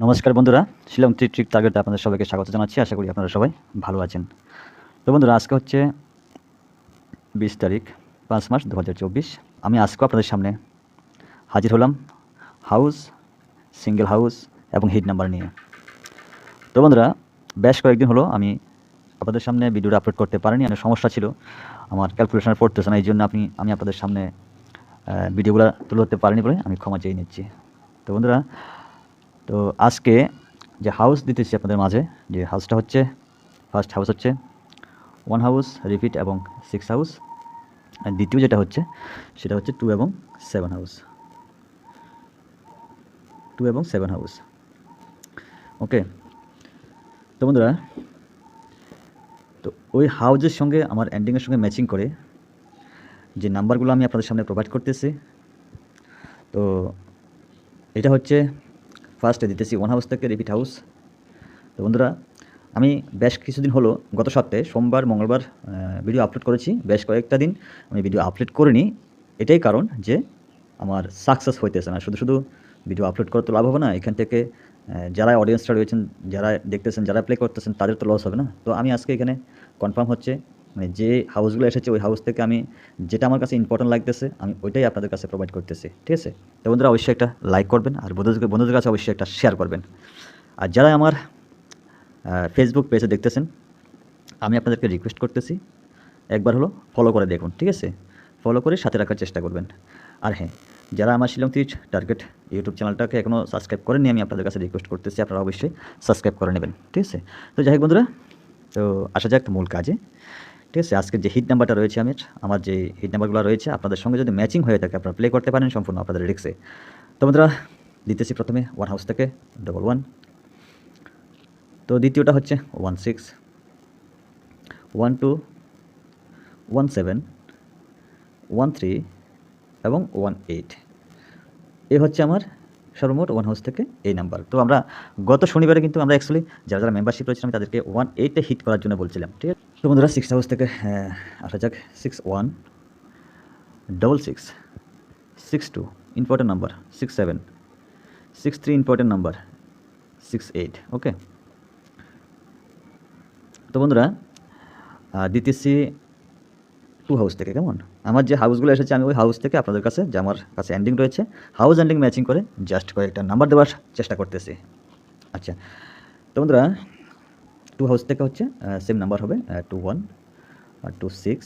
নমস্কার বন্ধুরা, শিলং ট্রিক টার্গেটে আপনাদের সবাইকে স্বাগত জানাচ্ছি। আশা করি আপনারা সবাই ভালো আছেন। তো বন্ধুরা, আজকে হচ্ছে 20 তারিখ 5 মাস 2024। আমি আজকে আপনাদের সামনে হাজির হলাম হাউস, সিঙ্গেল হাউস এবং হিট নাম্বার নিয়ে। তো বন্ধুরা, বেশ কয়েকদিন হলো আমি আপনাদের সামনে ভিডিওটা আপলোড করতে পারিনি। অনেক সমস্যা ছিল, আমার ক্যালকুলেশন পড়তেছে না, এই জন্য আমি আপনাদের সামনে ভিডিওগুলো তুলে ধরতে পারিনি বলে আমি ক্ষমা চেয়ে নিচ্ছি। তো বন্ধুরা, তো আজকে যে হাউস দিতেছি আপনাদের মাঝে, যে হাউসটা হচ্ছে ফার্স্ট হাউস হচ্ছে 1 হাউস রিপিট এবং 6 হাউস, আর দ্বিতীয় যেটা হচ্ছে সেটা হচ্ছে 2 এবং 7 হাউস, 2 এবং 7 হাউস। ওকে, তো বন্ধুরা, তো ওই হাউসের সঙ্গে আমার এন্ডিংয়ের সঙ্গে ম্যাচিং করে যে নাম্বারগুলো আমি আপনাদের সামনে প্রোভাইড করতেছি, তো এটা হচ্ছে ফার্স্টে দিতেছি 1 হাউস থেকে রিপিট হাউস। তো বন্ধুরা, আমি বেশ কিছুদিন হলো, গত সপ্তাহে সোমবার মঙ্গলবার ভিডিও আপলোড করেছি। বেশ কয়েকটা দিন আমি ভিডিও আপলোড করিনি, এটাই কারণ যে আমার সাকসেস হইতেছে না। শুধু শুধু ভিডিও আপলোড করে তো লাভ হবে না, এখান থেকে যারা অডিয়েন্সরা রয়েছেন, যারা দেখতেছেন, যারা প্লে করতেছেন, তাদের তো লস হবে না। তো আমি আজকে এখানে কনফার্ম হচ্ছে, মানে যে হাউসগুলো এসেছে ওই হাউস থেকে আমি যেটা আমার কাছে ইম্পর্টেন্ট লাগতেছে আমি ওইটাই আপনাদের কাছে প্রোভাইড করতেছি, ঠিক আছে? তো বন্ধুরা, অবশ্যই একটা লাইক করবেন আর বন্ধুদের কাছে অবশ্যই একটা শেয়ার করবেন। আর যারা আমার ফেসবুক পেজে দেখতেছেন, আমি আপনাদেরকে রিকোয়েস্ট করতেছি একবার হলো ফলো করে দেখুন, ঠিক আছে? ফলো করে সাথে রাখার চেষ্টা করবেন। আর হ্যাঁ, যারা আমার শিলং ট্রিক টার্গেট ইউটিউব চ্যানেলটাকে এখনও সাবস্ক্রাইব করেননি, আমি আপনাদের কাছে রিকোয়েস্ট করতেছি আপনারা অবশ্যই সাবস্ক্রাইব করে নেবেন, ঠিক আছে? তো যাই হোক বন্ধুরা, তো আসা যাক মূল কাজে, ঠিক আছে? আজকের যে হিট নাম্বারটা রয়েছে, আমার যে হিট নাম্বারগুলো রয়েছে আপনাদের সঙ্গে যদি ম্যাচিং হয়ে থাকে আপনারা প্লে করতে পারেন সম্পূর্ণ আপনাদের রিক্সে। তো বন্ধুরা, দিতেছি প্রথমে 1 হাউস থেকে 11, তো দ্বিতীয়টা হচ্ছে 16, 12, 17, 13 এবং 18। এই হচ্ছে আমার সর্বমোট 1 হাউস থেকে এই নাম্বার। তো আমরা গত শনিবারে কিন্তু আমরা অ্যাকচুয়ালি যারা যারা মেম্বারশিপ রয়েছে আমি তাদেরকে 18 হিট করার জন্য বলছিলাম, ঠিক আছে? তো বন্ধুরা, 6 হাউস থেকে আসা যাক 61, 66, 62 ইম্পর্টেন্ট নাম্বার, 67, 63 ইম্পর্টেন্ট নাম্বার, 68। ওকে, তো বন্ধুরা, দিতেছি 2 হাউস থেকে। কেমন? আমার যে হাউসগুলো এসেছে আমি ওই হাউস থেকে আপনাদের কাছে, যে আমার কাছে এন্ডিং রয়েছে, হাউস এন্ডিং ম্যাচিং করে জাস্ট কয়েকটা নাম্বার দেওয়ার চেষ্টা করতেছি। আচ্ছা, তো বন্ধুরা, 2 হাউস থেকে হচ্ছে সেম নাম্বার হবে 21, 26,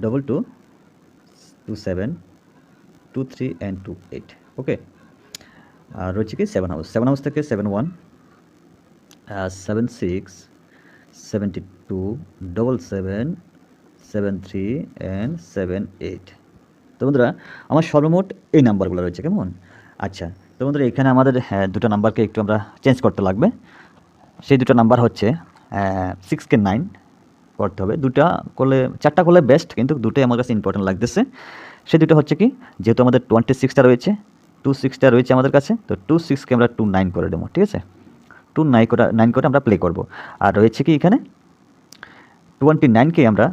22, 27, 23 অ্যান্ড 28। ওকে, আর রয়েছে কি 7 হাউস। 7 হাউস থেকে 71, 76, 72, 77, 73 অ্যান্ড 78। তো বন্ধুরা, আমার সর্বমোট এই নাম্বারগুলো রয়েছে। কেমন? আচ্ছা, তো বন্ধুরা, এখানে আমাদের দুটো নাম্বারকে একটু আমরা চেঞ্জ করতে লাগবে। সেই দুটো নাম্বার হচ্ছে 6 কে 9 করতে হবে। দুটা করলে, চারটা করলে বেস্ট, কিন্তু দুটোই আমার কাছে ইম্পর্টেন্ট লাগতেছে। সেই দুটো হচ্ছে কি, যেহেতু আমাদের 26টা রয়েছে, 26টা রয়েছে আমাদের কাছে, তো 26কে আমরা 29 করে দেবো, ঠিক আছে? 29 করে আমরা প্লে করব। আর রয়েছে কি এখানে 29কে আমরা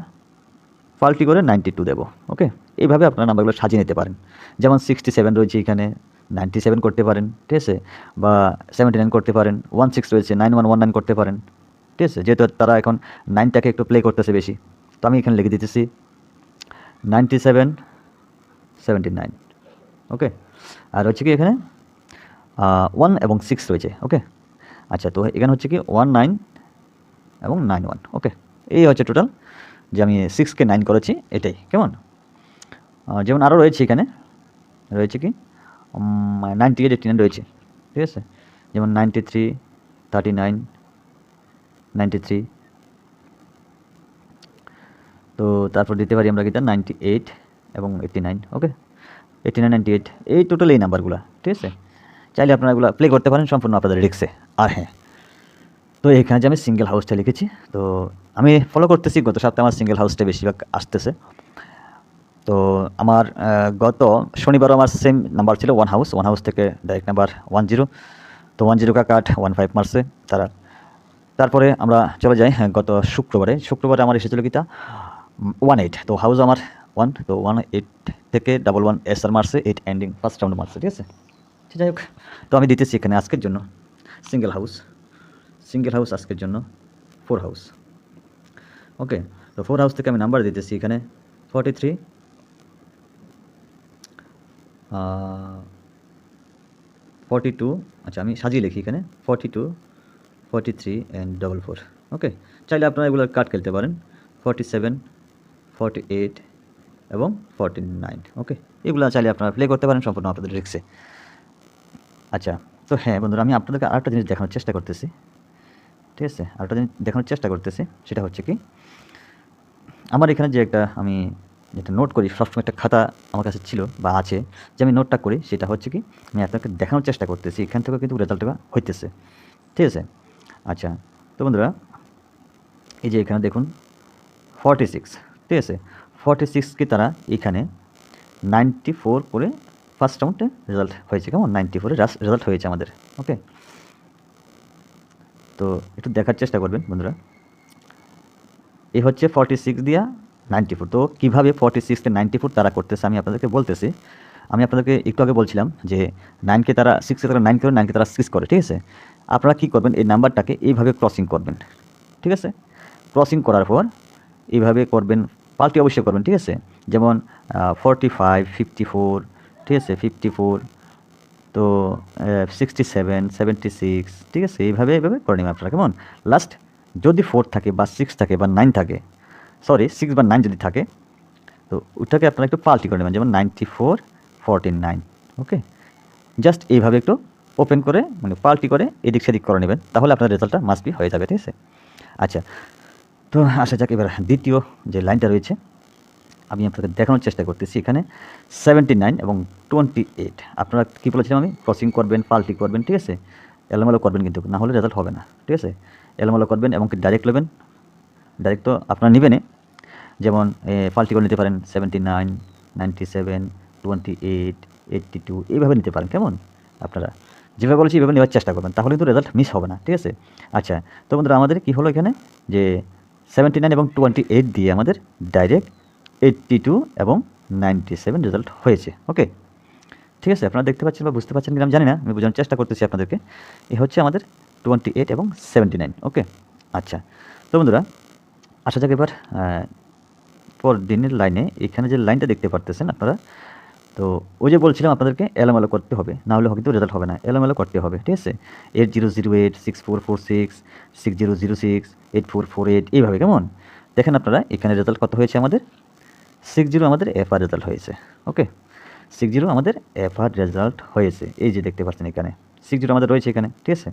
পাল্টি করে 92 দেবো। ওকে, এইভাবে আপনারা নাম্বারগুলো সাজিয়ে নিতে পারেন। যেমন 67 রয়েছে এখানে, 97 করতে পারেন, ঠিক আছে? বা 79 করতে পারেন, 16 রয়েছে, 9119 করতে পারেন, ঠিক আছে? যেহেতু তারা এখন 9টাকে একটু প্লে করতেছে বেশি, তো আমি এখানে লিখে দিতেছি 97, 79। ওকে, আর হচ্ছে কি এখানে 1 এবং 6 রয়েছে। ওকে, আচ্ছা, তো এখানে হচ্ছে কি 19 এবং 91। ওকে, এই হচ্ছে টোটাল, যে আমি 6কে 9 করেছি এটাই। কেমন? যেমন আরও রয়েছে এখানে, রয়েছে কি 98, 89 রয়েছে, ঠিক আছে? যেমন 93, 39, 93। তো তারপর দিতে পারি আমরা কিটা 98 এবং 89। ওকে, 89, 98, এই টোটাল এই নাম্বারগুলো, ঠিক আছে? চাইলে আপনারা এগুলো প্লে করতে পারেন সম্পূর্ণ আপনাদের রিক্সে। আর হ্যাঁ, তো এখানে যে আমি সিঙ্গেল হাউসটা লিখেছি, তো আমি ফলো করতেছি গত সপ্তাহে আমার সিঙ্গেল হাউসটা বেশিরভাগ আসতেছে। তো আমার গত শনিবারও আমার সেম নাম্বার ছিল 1 হাউস। 1 হাউস থেকে ডাইরেক্ট নাম্বার 10, তো 10 কা কাট 15 মারছে তারা। তারপরে আমরা চলে যাই গত শুক্রবারে আমার এসেছিলো কিটা 18। তো হাউস আমার 1, তো 18 থেকে 11 এসআর মারছে, 8 এন্ডিং ফার্স্ট রাউন্ড মারছে, ঠিক আছে? যাই হোক, তো আমি দিতেছি এখানে আজকের জন্য সিঙ্গেল হাউস আজকের জন্য 4 হাউস। ওকে, তো 4 হাউস থেকে আমি নাম্বার দিতেছি এখানে 43, 42, আচ্ছা আমি সাজিয়ে লিখি এখানে 42, 43 অ্যান্ড 44। ওকে, চাইলে আপনারা এগুলো কাট খেলতে পারেন 47, 48 এবং 49। ওকে, এগুলো চাইলে আপনারা প্লে করতে পারেন, সম্পূর্ণ আপনাদের রিক্সে। আচ্ছা, তো হ্যাঁ বন্ধুরা, আমি আপনাদেরকে আরেকটা জিনিস দেখানোর চেষ্টা করতেছি, ঠিক আছে? আরেকটা জিনিস দেখানোর চেষ্টা করতেছি, সেটা হচ্ছে কি, আমার এখানে যে আমি যেটা নোট করি সবসময়, একটা খাতা আমার কাছে ছিল বা আছে, যে আমি নোটটা করি, সেটা হচ্ছে কি, আমি আপনাকে দেখানোর চেষ্টা করতেছি, এখান থেকেও কিন্তু রেজাল্টটা হইতেছে, ঠিক আছে? আচ্ছা, তো বন্ধুরা এই যে এখানে দেখুন 46, ঠিক আছে? 46কে তারা এখানে 94 করে ফার্স্ট রাউন্ডে রেজাল্ট হয়েছে, কেমন? 94-এ রেজাল্ট হয়েছে আমাদের। ওকে, তো একটু দেখার চেষ্টা করবেন বন্ধুরা। এই হচ্ছে 46 দিয়া 94। তো কীভাবে 46 কে 94 তারা করতেছে আমি আপনাদেরকে বলতেছি। আমি আপনাদেরকে একটু আগে বলছিলাম যে 9কে তারা 6কে তারা 9 করে, 9কে তারা 6 করে, ঠিক আছে? আপনারা কী করবেন, এই নাম্বারটাকে এইভাবে ক্রসিং করবেন, ঠিক আছে? ক্রসিং করার পর এইভাবে করবেন, পাল্টি অবশ্যই করবেন, ঠিক আছে? যেমন 45, 54, ঠিক আছে? 54, তো 67, 76, ঠিক আছে? এইভাবে করে নেবেন আপনারা, কেমন? লাস্ট যদি 4 থাকে বা 6 থাকে বা 9 থাকে, সরি 6 বা 9 যদি থাকে, তো ওটাকে আপনারা একটু পাল্টি করে নেবেন, যেমন 94, 49। ওকে, জাস্ট এইভাবে একটু ওপেন করে, মানে পাল্টি করে এদিক সেদিক করে নেবেন, তাহলে আপনার রেজাল্টটা মাস্ট বি হয়ে যাবে, ঠিক আছে? আচ্ছা, তো আসা যাক এবার দ্বিতীয় যে লাইনটা রয়েছে, আমি আপনাদের দেখানোর চেষ্টা করতেছি। এখানে 79 এবং 28 আপনারা কী বলেছিলাম আমি, ক্রসিং করবেন, পাল্টি করবেন, ঠিক আছে? এলোমেলো করবেন কিন্তু, না হলে রেজাল্ট হবে না, ঠিক আছে? এলোমেলো করবেন এবং কি ডাইরেক্ট নেবেন, ডাইরেক্ট তো আপনারা নেবেন, যেমন পাল্টি করে নিতে পারেন 79, 97, 28, 82, এইভাবে নিতে পারেন, কেমন? আপনারা যেভাবে বলেছি এইভাবে নেওয়ার চেষ্টা করবেন, তাহলে কিন্তু রেজাল্ট মিস হবে না, ঠিক আছে? আচ্ছা, তো বন্ধুরা আমাদের কী হলো এখানে, যে 79 এবং 28 দিয়ে আমাদের ডাইরেক্ট 82 এবং 97 রেজাল্ট হয়েছে। ওকে, ঠিক আছে? আপনারা দেখতে পাচ্ছেন বা বুঝতে পারছেন কিনা আমি জানি না, আমি বোঝানোর চেষ্টা করতেছি আপনাদেরকে। এই হচ্ছে আমাদের 28 এবং 79। ওকে, আচ্ছা, তো বন্ধুরা আসা যাক এবার পর দিনের লাইনে। এখানে যে লাইনটা দেখতে পারতেছেন আপনারা, তো ওই যে বলছিলাম আপনাদেরকে এলোমেলো করতে হবে, না হলে কিন্তু রেজাল্ট হবে না, এলোমেলো করতে হবে, ঠিক আছে? 8008, 6446, 6006, 8448, এইভাবে, কেমন? দেখেন আপনারা এখানে রেজাল্ট কত হয়েছে আমাদের, 60 আমাদের এফআর রেজাল্ট হয়েছে। ওকে, 60 আমাদের এফআর রেজাল্ট হয়েছে, এই যে দেখতে পাচ্ছেন এখানে 60 আমাদের রয়েছে এখানে, ঠিক আছে?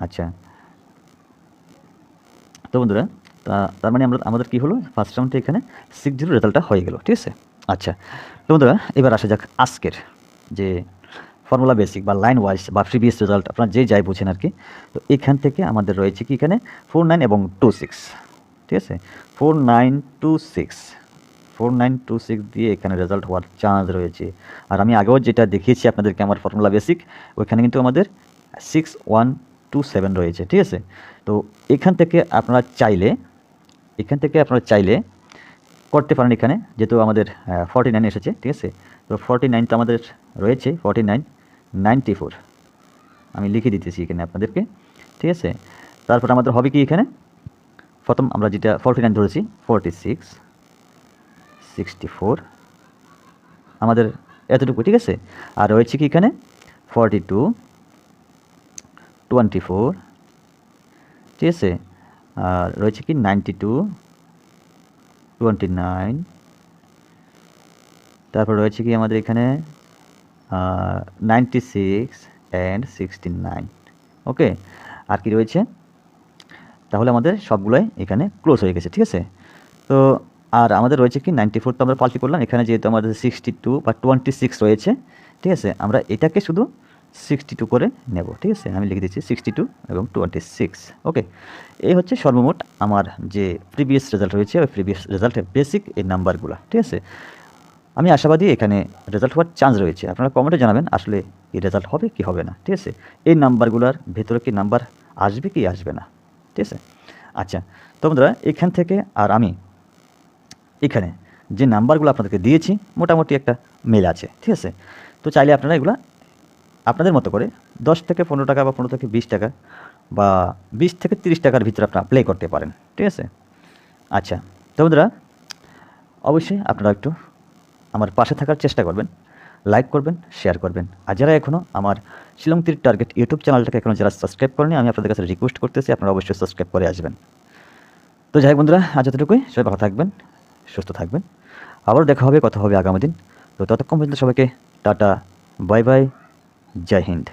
আচ্ছা, তো বন্ধুরা তার মানে আমাদের কী হলো, ফার্স্ট রাউন্ডে এখানে 60 রেজাল্টটা হয়ে গেল, ঠিক আছে? আচ্ছা, তো বন্ধুরা এবার আসা যাক আজকের যে ফর্মুলা বেসিক বা লাইন ওয়াইজ বা প্রিভিয়াস রেজাল্ট, আপনারা যে যাই বুঝেন আর কি। তো এখান থেকে আমাদের রয়েছে কি, এখানে 49 এবং 26, ঠিক আছে? 4926, 4926 দিয়ে এখানে রেজাল্ট হওয়ার চান্স রয়েছে। আর আমি আগেও যেটা দেখিয়েছি আপনাদেরকে আমার ফর্মুলা বেসিক, ওইখানে কিন্তু আমাদের 6127 রয়েছে, ঠিক আছে? তো এখান থেকে আপনারা চাইলে করতে পারেন এখানে, যেহেতু আমাদের 49 এসেছে, ঠিক আছে? তো 49 তো আমাদের রয়েছে 49, 94 আমি লিখে দিতেছি এখানে আপনাদেরকে, ঠিক আছে? তারপর আমাদের হবে কি, এখানে প্রথম আমরা যেটা 49 ধরেছি, 46, 64 আমাদের এতটুকু, ঠিক আছে? আর রয়েছে কি এখানে 42, 24, ঠিক আছে? আর রয়েছে কি 92, 29, তারপর রয়েছে কি আমাদের এখানে 96 অ্যান্ড 69। ওকে, আর কি রয়েছে, তাহলে আমাদের সবগুলোই এখানে ক্লোজ হয়ে গেছে, ঠিক আছে? তো আর আমাদের রয়েছে কি 94, তো আমরা পাল্টি করলাম, এখানে যেহেতু আমাদের 62 বা 26 রয়েছে, ঠিক আছে? আমরা এটাকে শুধু 62 করে নেব, ঠিক আছে? আমি লিখে দিচ্ছি 62 এবং 26। ওকে, এই হচ্ছে সর্বমোট আমার যে প্রিভিয়াস রেজাল্ট রয়েছে, ওই প্রিভিয়াস রেজাল্টের বেসিক এই নাম্বারগুলো, ঠিক আছে? আমি আশাবাদী এখানে রেজাল্ট হওয়ার চান্স রয়েছে। আপনারা কমেন্টে জানাবেন আসলে এই রেজাল্ট হবে কি হবে না, ঠিক আছে? এই নাম্বারগুলোর ভেতরে কি নাম্বার আসবে কি আসবে না, ঠিক আছে? আচ্ছা, তো বন্ধুরা এখান থেকে আর আমি এখানে যে নাম্বারগুলো আপনাদেরকে দিয়েছি মোটামুটি একটা মিল আছে, ঠিক আছে? তো চাইলে আপনারা এগুলো আপনাদের মতো করে 10 থেকে 15 টাকা বা 15 থেকে 20 টাকা বা 20 থেকে 30 টাকার ভিতরে আপনারা প্লে করতে পারেন, ঠিক আছে? আচ্ছা, তো বন্ধুরা অবশ্যই আপনারা একটু আমার পাশে থাকার চেষ্টা করবেন, লাইক করবেন, শেয়ার করবেন। আর যারা এখনও আমার শিলং তীর টার্গেট ইউটিউব চ্যানেলটাকে এখনও যারা সাবস্ক্রাইব করেনি, আমি আপনাদের কাছে রিকোয়েস্ট করতেছি আপনারা অবশ্যই সাবস্ক্রাইব করে আসবেন। তো যাই হোক বন্ধুরা, আজ এতটুকুই। সবাই ভালো থাকবেন, সুস্থ থাকবেন। আবারও দেখা হবে, কথা হবে আগামী দিন। তো ততক্ষণ পর্যন্ত সবাইকে টাটা, বাই বাই, জয় হিন্দ।